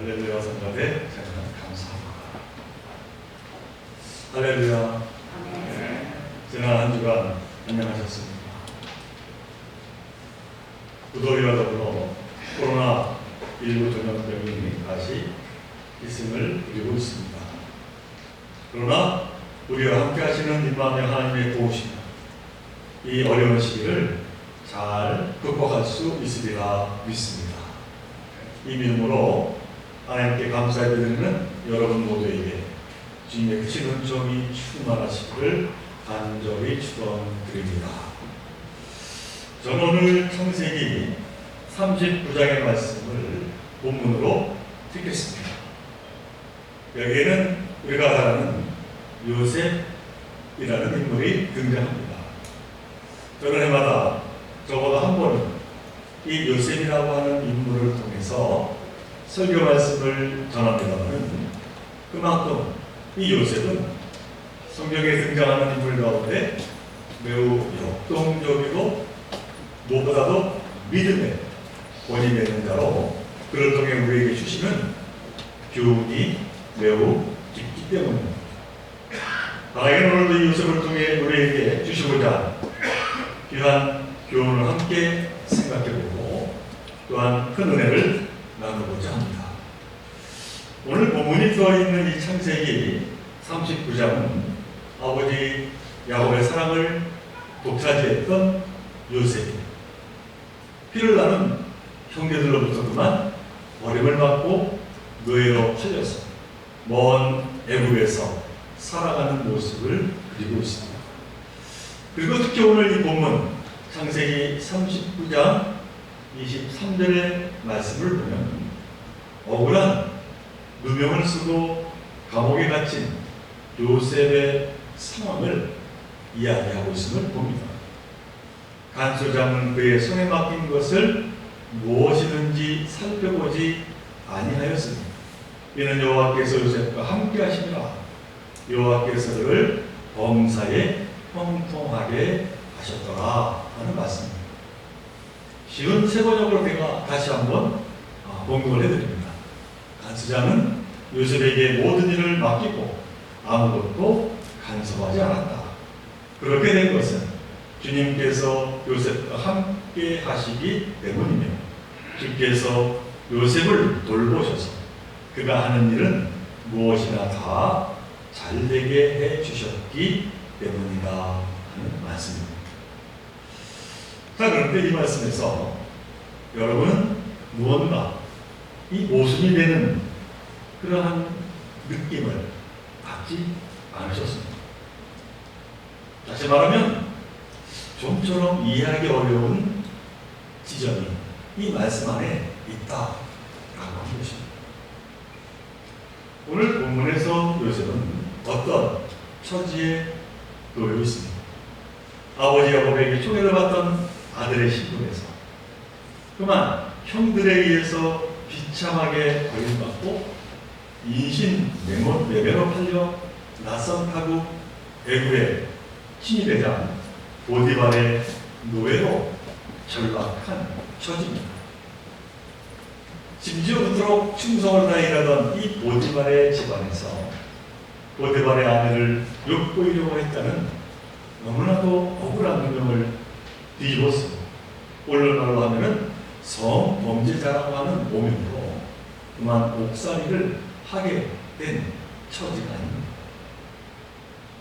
할렐루야 성가대 생각 감사합니다. 할렐루야. 지난 한 주간 안녕하셨습니까? 무더위와 더불어 코로나19 전염병이 다시 기승을 부리고 있습니다. 그러나 우리와 함께 하시는 임마누엘 하나님의 도우심으로 이 어려운 시기를 잘 극복할 수 있으리라 믿습니다. 이 믿음으로 하나님께 감사드리는 여러분 모두에게 주님의 크신 은총이 충만하시기를 간절히 축원드립니다. 저는 오늘 창세기 39장의 말씀을 본문으로 듣겠습니다. 여기에는 우리가 아는 요셉이라는 인물이 등장합니다. 저는 해마다 적어도 한 번은 이 요셉이라고 하는 인물을 통해서 설교 말씀을 전합니다만 그만큼 이 요셉은 성경에 등장하는 인물 가운데 매우 역동적이고 무엇보다도 믿음의 본이 되는 자로 그를 통해 우리에게 주시는 교훈이 매우 깊기 때문입니다. 하나님은 오늘도 이 요셉을 통해 우리에게 주시고자 귀한 교훈을 함께 생각해보고 또한 큰 은혜를 나누고자 합니다. 오늘 본문이 들어있는 이 창세기 39장은 아버지 야곱의 사랑을 독차지했던 요셉이 피를 나는 형제들로부터 그만 버림을 받고 노예로 팔려서 먼 애굽에서 살아가는 모습을 그리고 있습니다. 그리고 특히 오늘 이 본문 창세기 39장 23절의 말씀을 보면 억울한 누명을 쓰고 감옥에 갇힌 요셉의 상황을 이야기하고 있음을 봅니다. 간수장은 그의 손에 맡긴 것을 무엇이든지 살펴보지 아니하였으니 이는 여호와께서 요셉과 함께 하시니라. 여호와께서 그를 범사에 형통하게 하셨더라 하는 말씀입니다. 쉬운 세 번역으로 제가 다시 한번 공급을 해드립니다. 간수장은 요셉에게 모든 일을 맡기고 아무것도 간섭하지 않았다. 그렇게 된 것은 주님께서 요셉과 함께 하시기 때문이며 주께서 요셉을 돌보셔서 그가 하는 일은 무엇이나 다 잘되게 해주셨기 때문이다 하는 말씀입니다. 자, 그런데 이 말씀에서 여러분은 무언가 이 모순이 되는 그러한 느낌을 받지 않으셨습니다. 다시 말하면 좀처럼 이해하기 어려운 지점이 이 말씀 안에 있다라고 하는 것입니다. 오늘 본문에서 요셉은 어떤 처지에 놓여 있습니다. 아버지 야곱에게 총애를 받던 아들의 신분에서 그만 형들에 의해서 비참하게 버림받고 인신매매로 팔려 낯선 타국 애굽에 침입되자 보디발의 노예로 절박한 처지입니다. 심지어 그토록 충성을 다해가던 이 보디발의 집안에서 보디발의 아내를 욕보이려고 했다는 너무나도 억울한 운명을 뒤집었고 오늘날로 하면은 성범죄자라고 하는 오명으로 그만 옥살이를 하게 된 처지가 아닙니다.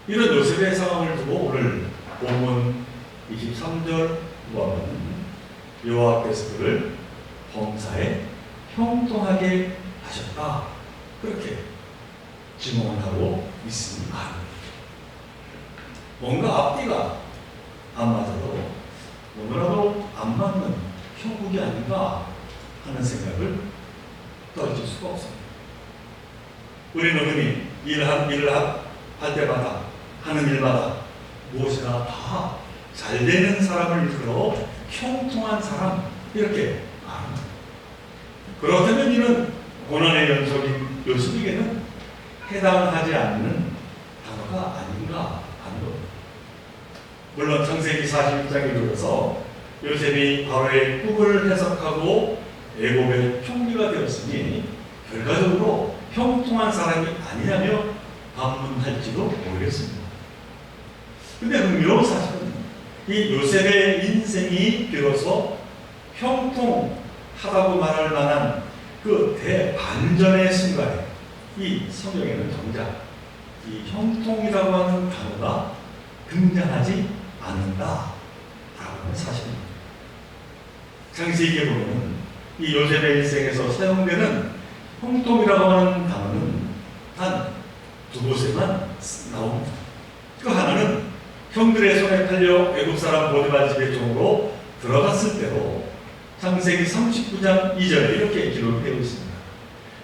이런 요셉의 상황을 두고 오늘 본문 23절 보면 여호와께서 그를 범사에 형통하게 하셨다 그렇게 증언을 하고 있습니다. 뭔가 앞뒤가 안 맞아도 너무나도 안 맞는 형국이 아닌가 하는 생각을 떨칠 수가 없습니다. 우리는 흔히 일을 할 때마다 하는 일마다 무엇이나 다 잘 되는 사람을 이끌어 형통한 사람 이렇게 말합니다. 그렇다면 이는 고난의 연속인 요셉에게는 해당하지 않는 단어가 아닌가 하는 겁니다. 물론 창세기 41장에 들어서 요셉이 바로의 꿈을 해석하고 애굽의 총리가 되었으니 결과적으로 형통한 사람이 아니냐며 반문할지도 모르겠습니다. 근데 흥미로운 사실은 이 요셉의 인생이 비로소 형통하다고 말할 만한 그 대반전의 순간에 이 성경에는 정작 이 형통이라고 하는 단어가 등장하지 않는다라고 하는 사실입니다. 창세기에 보면 이 요셉의 일생에서 사용되는 형통이라고 하는 단어는 단 두 곳에만 나옵니다. 그 하나는 형들의 손에 팔려 애굽 사람 보디발 집의 종으로 들어갔을 때로 창세기 39장 2절에 이렇게 기록되어 있습니다.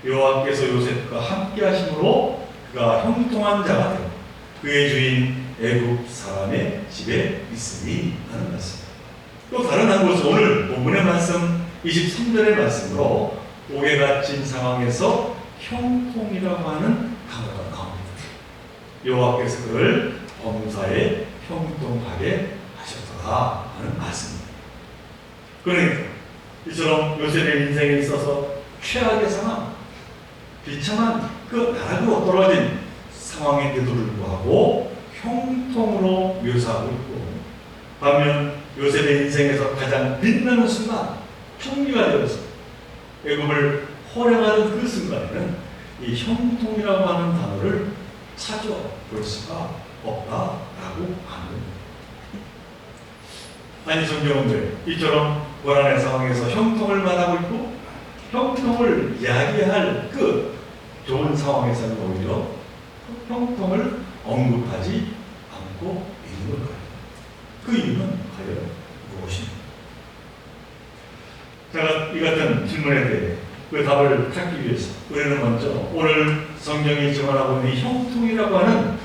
여호와께서 요셉과 함께 하심으로 그가 형통한 자가 되고 그의 주인 애굽 사람의 집에 있으니 하는 말씀. 또 다른 한 곳은 오늘 본문의 말씀 23절의 말씀으로 옥에 갇힌 상황에서 형통이라고 하는 단어가 나옵니다. 여호와께서 그를 범사에 형통하게 하셨더라 하는 말씀입니다. 그러니까 이처럼 요셉의 인생에 있어서 최악의 상황, 비참한 그 나락으로 떨어진 상황인데도 불구하고 형통으로 묘사하고 있고, 반면 요셉의 인생에서 가장 빛나는 순간, 총리가 되어서 애굽을 호령하는 그 순간에는 이 형통이라고 하는 단어를 찾아볼 수가 없다라고 하는 겁니다. 아니 성경은 왜 이처럼 고난의 상황에서 형통을 말하고 있고 형통을 이야기할 그 좋은 상황에서는 오히려 형통을 언급하지 않고 있는 걸까요? 그 이유는 과연 무엇입니까? 제가 이 같은 질문에 대해 그 답을 찾기 위해서 우리는 먼저 오늘 성경이 증언하고 있는 이 형통이라고 하는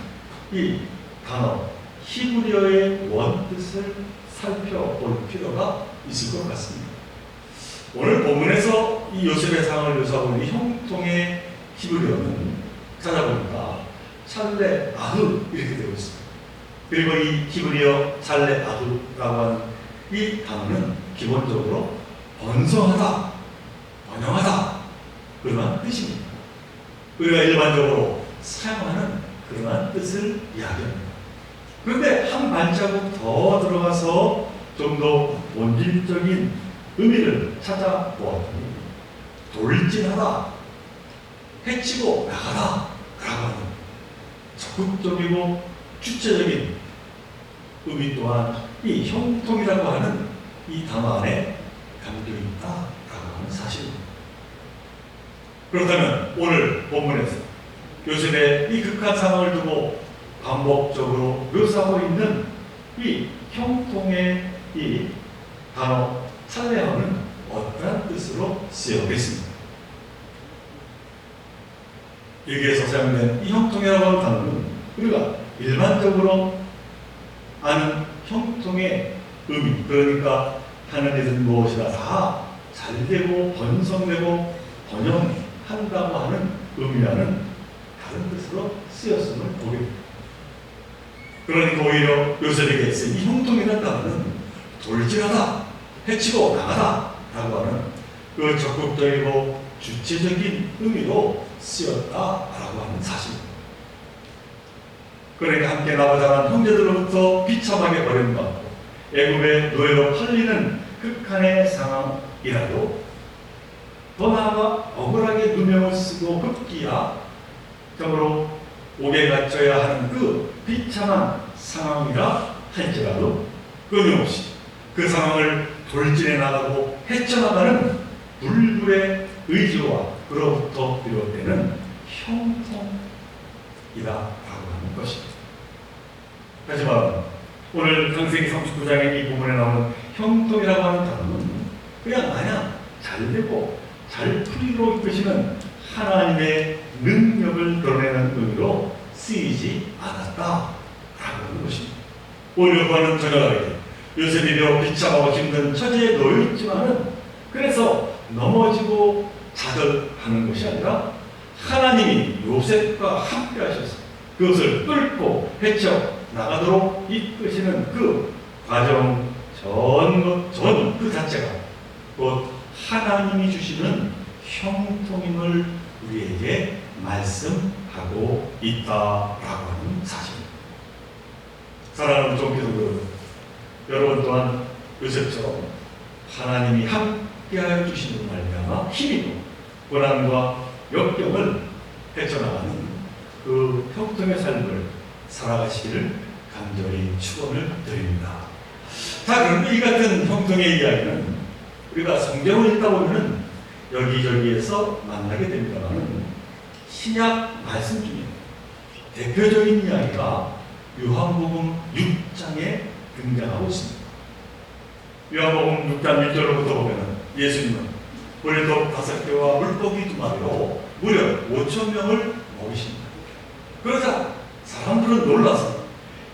이 단어 히브리어의 원뜻을 살펴볼 필요가 있을 것 같습니다. 오늘 본문에서 이 요셉의 상황을 묘사하고 있는 이 형통의 히브리어는 찾아보니까 찰레 아흐 이렇게 되어 있습니다. 그리고 이 히브리어 찰레 아흐라고 하는 이 단어는 기본적으로 번성하다, 번영하다 그러한 뜻입니다. 우리가 일반적으로 사용하는 그러한 뜻을 이야기합니다. 그런데 한 발자국 더 들어가서 좀 더 본질적인 의미를 찾아보았더니 돌진하다, 해치고 나가다 라고 하는 적극적이고 주체적인 의미 또한 이 형통이라고 하는 이 단어 안에 담겨 있다라고 하는 사실입니다. 그렇다면 오늘 본문에서 요셉의 이 극한 상황을 두고 반복적으로 묘사하고 있는 이 형통의 이 단어 찰레아는 어떠한 뜻으로 쓰여있습니까? 여기에서 사용된 이 형통이라고 하는 단어는 우리가 일반적으로 아는 형통의 의미, 그러니까 하는 일은 무엇이다 다 잘되고 번성되고 번영한다고 하는 의미라는 다른 뜻으로 쓰였음을 보게 됩니다. 그러니까 오히려 요셉에게 쓰인 이 형통이라는 단어는 돌진하다, 해치고 나가다 라고 하는 그 적극적이고 주체적인 의미로 쓰였다라고 하는 사실입니다. 그러니까 함께 나가자는 형제들로부터 비참하게 버림받고 애굽의 노예로 팔리는 극한의 상황이라도 더 나아가 억울하게 누명을 쓰고 급기야 정으로 옥에 갇혀야 하는 그 비참한 상황이라 할지라도 끊임없이 그 상황을 돌진해 나가고 헤쳐나가는 불굴의 의지와 그로부터 비롯되는 형통이다라고 하는 것입니다. 하지만 오늘 창세기 39장의 이 부분에 나오는 형통이라고 하는 단어는 그냥 마냥 잘되고 잘 풀이로 이끄시는 하나님의 능력을 드러내는 의미로 쓰이지 않았다라고 하는 것입니다. 오히려 그와는 전혀 다르게 요셉이 비록 비참하고 힘든 처지에 놓여 있지만은 그래서 넘어지고 좌절하는 것이 아니라 하나님이 요셉과 함께 하셔서 그것을 뚫고 헤쳐 나가도록 이끄시는 그 과정 전 그 자체가 곧 하나님이 주시는 형통임을 우리에게 말씀하고 있다라고 하는 사실입니다. 사랑하는 종교도 여러분 또한 요셉처럼 하나님이 함께하여 주시는 말미암아 힘이고 고난과 역경을 헤쳐나가는 그 형통의 삶을 살아가시기를 간절히 축원을 드립니다. 자, 그런데 이 같은 형통의 이야기는 우리가 성경을 읽다 보면 여기저기에서 만나게 됩니다만 신약 말씀 중에 대표적인 이야기가 요한복음 6장에 등장하고 있습니다. 요한복음 6장 1절로부터 보면 예수님은 보리떡 5개와 물고기 2마리로 무려 5,000명을 먹이십니다. 그러자 사람들은 놀라서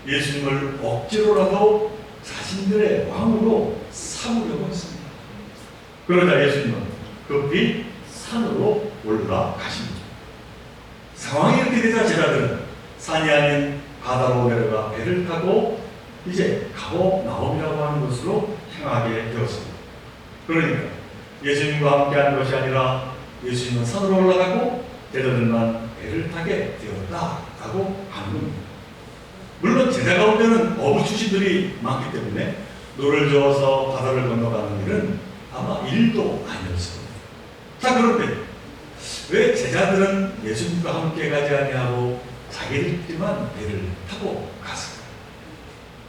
예수님을 억지로라도 자신들의 왕으로 삼으려고 했습니다. 그러자 예수님은 급히 산으로 올라가십니다. 상황이 이렇게 되자 제자들은 산이 아닌 바다로 내려가 배를 타고 이제 가버나움이라고 하는 곳으로 향하게 되었습니다. 그러니까 예수님과 함께하는 것이 아니라 예수님은 산으로 올라가고 제자들만 배를 타게 되었다라고 하는 겁니다. 물론 제자 가운데는 어부 출신들이 많기 때문에 노를 저어서 바다를 건너가는 일은 아마 일도 아니었을 겁니다. 자, 그런데 왜 제자들은 예수님과 함께 가지 아니하고 자기들끼리만 배를 타고 갔을까요?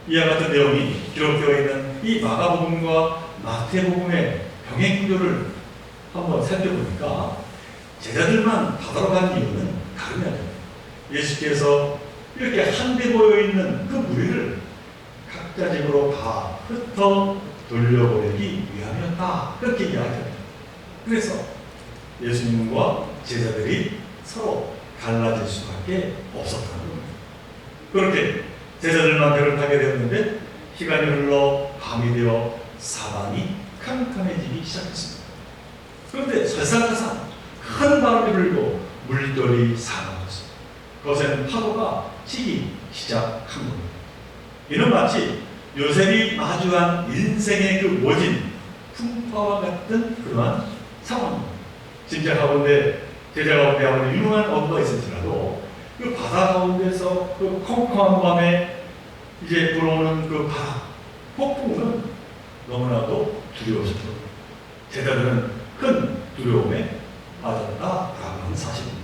이와 같은 내용이 기록되어 있는 이 마가복음과 마태복음의 병행 구조를 한번 살펴보니까 제자들만 바다로 간 이유는 다름이 아니에요. 예수께서 이렇게 한데 모여있는 그 무리를 각자 집으로 다 흩어 돌려보내기 위함이었다, 그렇게 이야기합니다. 그래서 예수님과 제자들이 서로 갈라질 수밖에 없었다는 겁니다. 그렇게 제자들만 배를 타게 되었는데 시간이 흘러 밤이 되어 사방이 캄캄해지기 시작했습니다. 그런데 설상가상 큰 바람이 불고 물결이 사나웠습니다. 거센 파도가 치기 시작한 겁니다. 이는 마치 요셉이 마주한 인생의 그 모진 풍파와 같은 그러한 상황입니다. 진짜 가운데 제자 가운데 아무리 유명한 어부가 있을지라도 그 바다 가운데서 그 컴컴한 밤에 이제 불어오는 그 바람, 폭풍은 너무나도 두려웠습니다. 제자들은 큰 두려움에 빠졌다라고 하는 사실입니다.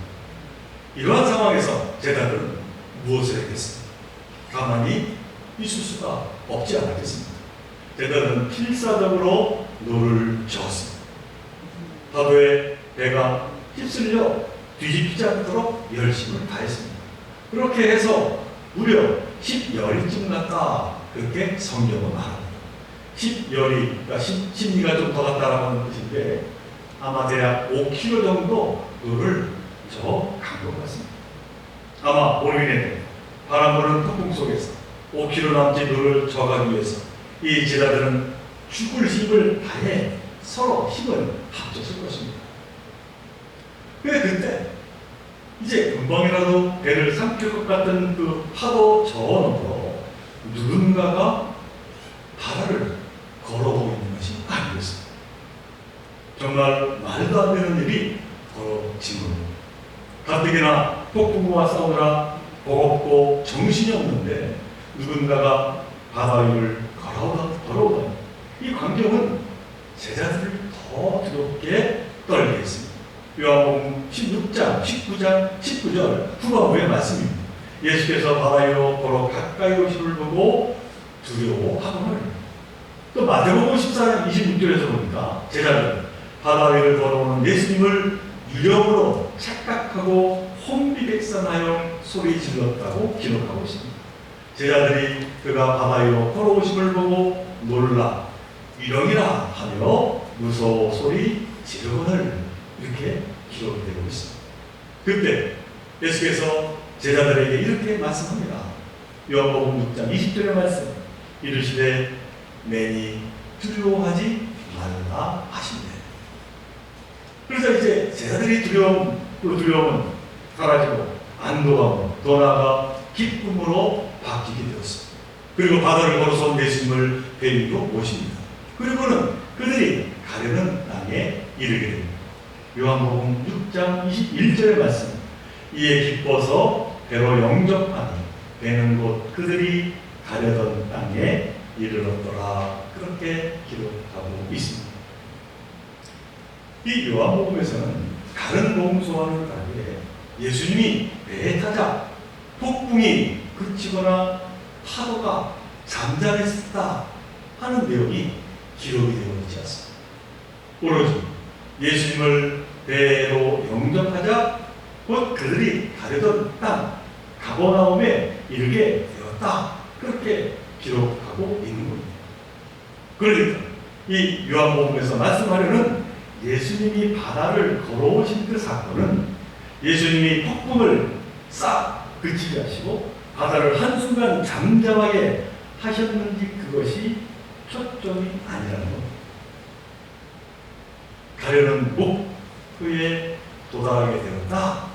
이러한 상황에서 제자들은 무엇을 했겠습니까? 가만히 있을 수가 없지 않았겠습니다. 제자들은 필사적으로 노를 저었습니다. 파도에 배가 휩쓸려 뒤집히지 않도록 열심을 다했습니다. 그렇게 해서 무려 10여리쯤 갔다, 그렇게 성경은 말합니다. 10여리, 그러니까 심리가 좀 더 갔다라고 하는 뜻인데 아마 대략 5km 정도 노를 저간 것 같습니다. 아마 오르기는 바람 부는 폭풍 속에서 5km 남짓 노를 저가기 위해서 이 제자들은 죽을 힘을 다해 서로 힘을 합쳤을 것입니다. 그때 이제 금방이라도 배를 삼킬 것 같은 그 파도 저 너머로 누군가가 바다를 걸어오고 있는 것이 아니겠습니다. 정말 말도 안 되는 일이 벌어진 겁니다. 가뜩이나 폭풍과 싸우느라 버겁고 정신이 없는데 누군가가 바다 위를 걸어오다니 이 광경은 제자들을 더 두렵게 떨게 했습니다. 요한복음 16장 19절 후반부의 말씀입니다. 예수께서 바다 위로 걸어 가까이 오심을 보고 두려워하거늘. 또 마태복음 14장 26절에서 보니까 제자들은 바다 위를 걸어오는 예수님을 유령으로 착각하고 혼비백산하여 소리 질렀다고 기록하고 있습니다. 제자들이 그가 바다 위로 걸어오심을 보고 놀라 유령이라 하며 무서워 소리 지르거늘, 이렇게 기록되고 있습니다. 그때 예수께서 제자들에게 이렇게 말씀합니다. 요한복음 6장 20절의 말씀, 이르시되 매니 두려워하지 말라 하시네. 그래서 이제 제자들이 두려움은 사라지고 안도감으로 더 나아가 기쁨으로 바뀌게 되었습니다. 그리고 바다를 걸어서 온 예수님을 배 위로 모십니다. 그리고는 그들이 가려는 땅에 이르게 됩니다. 요한복음 6장 21절의 말씀, 이에 기뻐서 배로 영접하니 배는 곧 그들이 가려던 땅에 이르렀더라. 그렇게 기록하고 있습니다. 이 요한복음에서는 다른 복음서와는 다르게 예수님이 배에 타자 폭풍이 그치거나 파도가 잠잠했다 하는 내용이 기록이 되어 있지 않습니다. 오로지 예수님을 배로 영접하자 곧 그들이 가려던 땅 가버나움에 이르게 되었다. 그렇게 기록하고 있는 겁니다. 그러니까 이 요한복음에서 말씀하려는 예수님이 바다를 걸어오신 그 사건은 예수님이 폭풍을 싹 그치게 하시고 바다를 한순간 잠잠하게 하셨는지 그것이 초점이 아니라는 겁니다. 가려는 목표에 도달하게 되었다.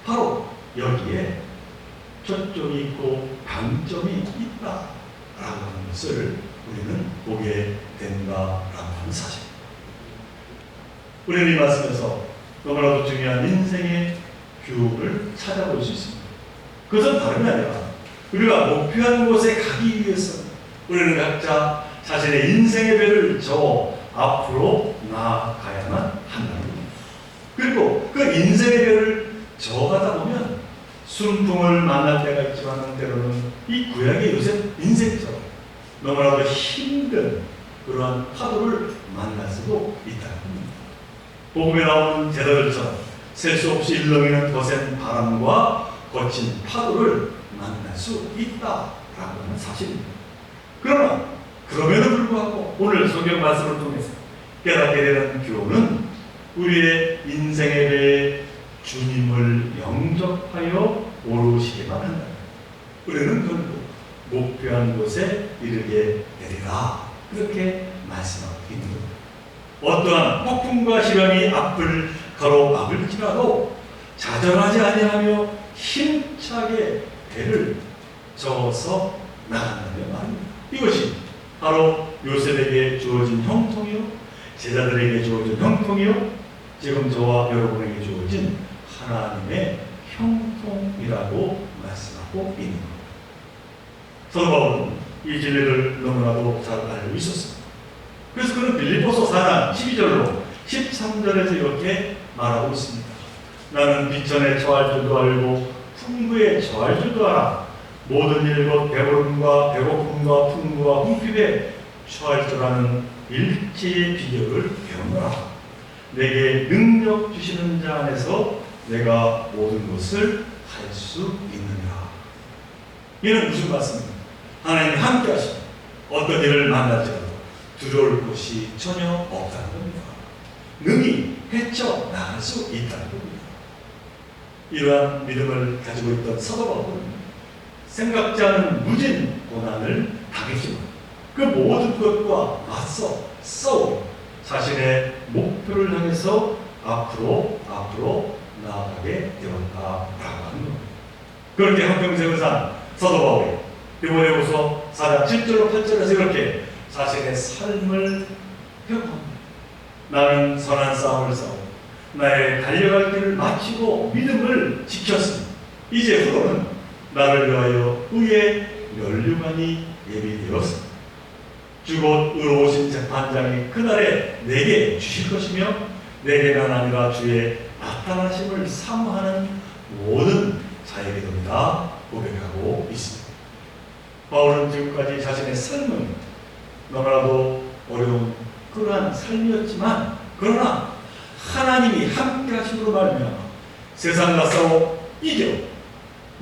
바로 여기에 초점이 있고 방점이 있다라고 하는 것을 우리는 보게 된다라고 하는 사실입니다. 우리는 이 말씀에서 너무나도 중요한 인생의 교훈을 찾아볼 수 있습니다. 그것은 다름이 아니라 우리가 목표한 곳에 가기 위해서 우리는 각자 자신의 인생의 배를 저어 앞으로 나아가야만 한다는 겁니다. 그리고 그 인생의 배를 저어가다 보면 순풍을 만날 때가 있지만 때로는 이 구약의 요셉 인생처럼 너무나도 힘든 그러한 파도를 만날 수도 있다는 겁니다. 복음에 나오는 제자들처럼 셀 수 없이 일렁이는 거센 바람과 거친 파도를 만날 수 있다라고 하는 사실입니다. 그러나 그럼에도 불구하고 오늘 성경 말씀을 통해서 깨닫게 되는 교훈은 우리의 인생에 대해 주님을 영접하여 오르시기만 한다. 우리는 결국 목표한 곳에 이르게 되리라. 그렇게 말씀하고 있는 겁니다. 어떠한 폭풍과 시련이 앞을 가로막을지라도 좌절하지 아니하며 힘차게 배를 저어서 나간다는 말입니다. 이것이 바로 요셉에게 주어진 형통이요, 제자들에게 주어진 형통이요, 지금 저와 여러분에게 주어진 하나님의 형통이라고 말씀하고 있는 겁니다. 사도 바울은 이 진리를 너무나도 잘 알고 있었습니다. 그래서 그는 빌립보서 4장 12절로 13절에서 이렇게 말하고 있습니다. 나는 비천에 처할 줄도 알고 풍부에 처할 줄도 알아. 모든 일과 배부름과 배고픔과 풍부와 궁핍에 처할 줄 아는 일체의 비결을 배우노라. 내게 능력 주시는 자 안에서 내가 모든 것을 할 수 있느니라. 이는 무슨 말씀입니까? 하나님이 함께 하시고 어떤 일을 만날지라도 두려울 것이 전혀 없다는 겁니다. 능히 헤쳐나갈 수 있다는 겁니다. 이러한 믿음을 가지고 있던 사도 바울은 생각지 않은 무진 고난을 당했지만 그 모든 것과 맞서 싸우고 자신의 목표를 향해서 앞으로 나아가게 되었다라고 하는 겁니다. 그렇게 한평생을 산 사도 바울이 디모데후서 4장 7절로 8절에서 이렇게 자신의 삶을 회고합니다. 나는 선한 싸움을 싸우고 나의 달려갈 길을 마치고 믿음을 지켰으니 이제 후로는 나를 위하여 의의 면류관이 예비되었습니다. 주 곧 의로우신 재판장이 그날에 내게 주실 것이며 내게만 아니라 주의 나타나심을 사모하는 모든 자에게도다 고백하고 있습니다. 바울은 지금까지 자신의 삶은 너무나도 어려운 그러한 삶이었지만 그러나 하나님이 함께 하심으로 말미암아 세상과 싸워 이겨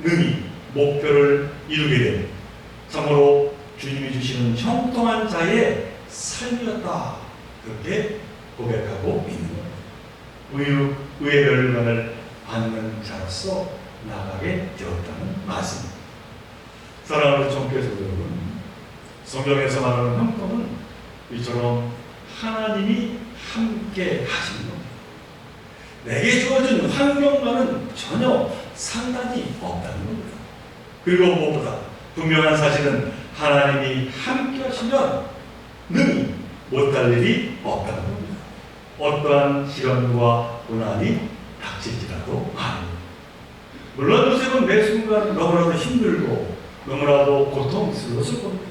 능히 목표를 이루게 된 참으로 주님이 주시는 형통한 자의 삶이었다. 그렇게 고백하고 있는 겁니다. 의의 멸관을 받는 자로서 나가게 되었다는 말씀입니다. 사랑하는 청교회에서 여러분, 성경에서 말하는 형통은 이처럼 하나님이 함께 하시는 겁니다. 내게 주어진 환경과는 전혀 상관이 없다는 겁니다. 그리고 무엇보다 분명한 사실은 하나님이 함께 하시면 능히 못할 일이 없다는 겁니다. 어떠한 시련과 고난이 닥칠지라도 아니. 물론 요셉은 매 순간 너무나도 힘들고 너무나도 고통스러웠을 겁니다.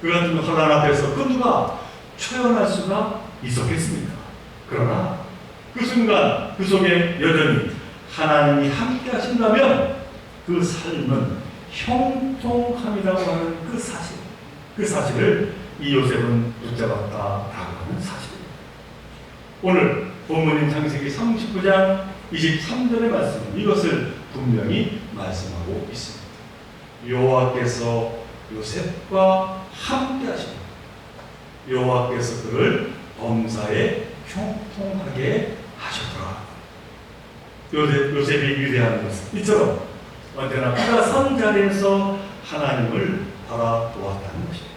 그 같은 환난 앞에서 그 누가 초연할 수가 있었겠습니까? 그러나 그 순간 그 속에 여전히 하나님이 함께 하신다면 그 삶은 형통함이라고 하는 그 사실을 이 요셉은 붙잡았다라고 하는 사실입니다. 오늘 본문인 창세기 39장 23절의 말씀은 이것을 분명히 말씀하고 있습니다. 여호와께서 요셉과 함께 하십니다. 여호와께서 그를 범사에 형통하게 하셨더라. 요셉이 위대한 것은 이처럼 언제나 그가 선 자리에서 하나님을 바라보았다는 것입니다.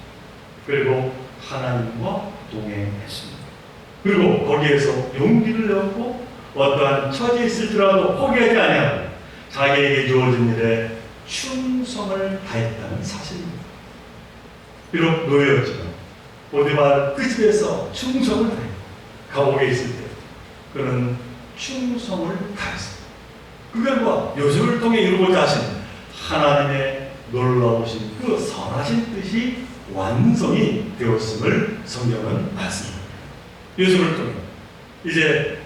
그리고 하나님과 동행했습니다. 그리고 거기에서 용기를 내었고 어떠한 처지에 있을지라도 포기하지 아니하고 자기에게 주어진 일에 충성을 다했다는 사실입니다. 비록 노예였지만 보디발 그 집에서 충성을 다했고 감옥에 있을 때 그는 충성을 다했습니다. 그 결과 요셉을 통해 이루고자 하신 하나님의 놀라우신 그 선하신 뜻이 완성이 되었음을 성경은 말씀합니다. 요셉을 통해 이제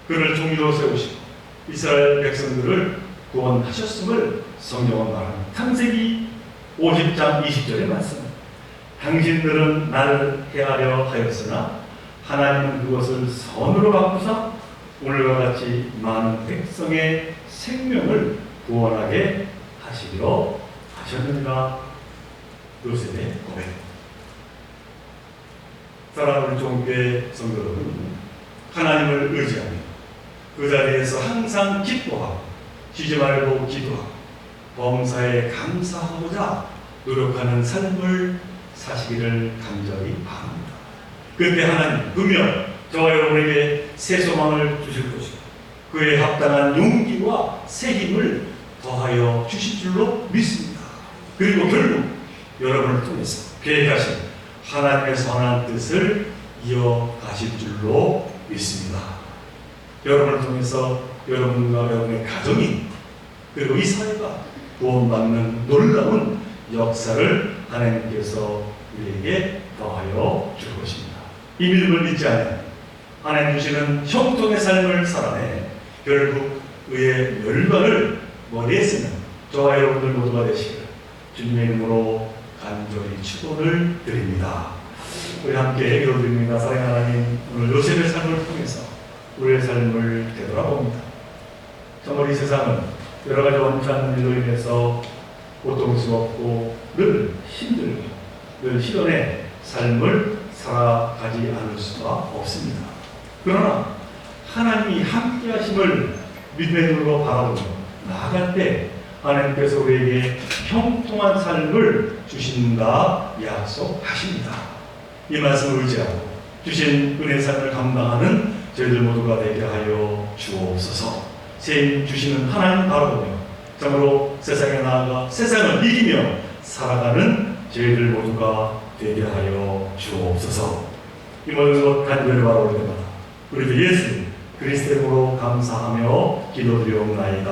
그를 종리로 세우시고 이스라엘 백성들을 구원하셨음을 성경은 말합니다. 창세기 50장 20절의 말씀. 당신들은 나를 해하려 하였으나 하나님은 그것을 선으로 바꾸사 오늘과 같이 많은 백성의 생명을 구원하게 하시려 하셨느니라. 요셉의 고백. 사랑하는 종교의 성도 여러분, 하나님을 의지하며 그 자리에서 항상 기뻐하고 쉬지 말고 기도하고 범사에 감사하고자 노력하는 삶을 사시기를 간절히 바랍니다. 그때 하나님 분명 저와 여러분에게 새 소망을 주실 것이고 그에 합당한 용기와 새 힘을 더하여 주실 줄로 믿습니다. 그리고 결국 여러분을 통해서 계획하신 하나님의 선한 뜻을 이어가실 줄로 믿습니다. 여러분을 통해서 여러분과 여러분의 가정이 그리고 이 사회가 구원받는 놀라운 역사를 하나님께서 우리에게 더하여 줄 것입니다. 이 믿음을 잊지 않으면 하나님 주시는 형통의 삶을 살아내 결국 의의 멸관을 머리에 쓰는 저와 여러분들 모두가 되시기를 주님의 이름으로 간절히 축원을 드립니다. 우리 함께 기도드립니다. 사랑하는 하나님, 오늘 요셉의 삶을 통해서 우리의 삶을 되돌아봅니다. 정말 이 세상은 여러 가지 원치 않는 일로 인해서 고통스럽고 늘 힘들고 늘 시련의 삶을 살아가지 않을 수가 없습니다. 그러나 하나님이 함께 하심을 믿음의 눈으로 바라보며 나아갈 때 하나님께서 우리에게 형통한 삶을 주신다 약속하십니다. 이 말씀을 의지하고 주신 은혜의 삶을 감당하는 저희들 모두가 되게 하여 주옵소서. 새 주시는 하나님 바라보며 참으로 세상에 나아가 세상을 이기며 살아가는 저희들 모두가 되게 하여 주옵소서. 이 모든 것 간절히 바라볼 때마다 우리도 예수 그리스도로 감사하며 기도드리옵나이다.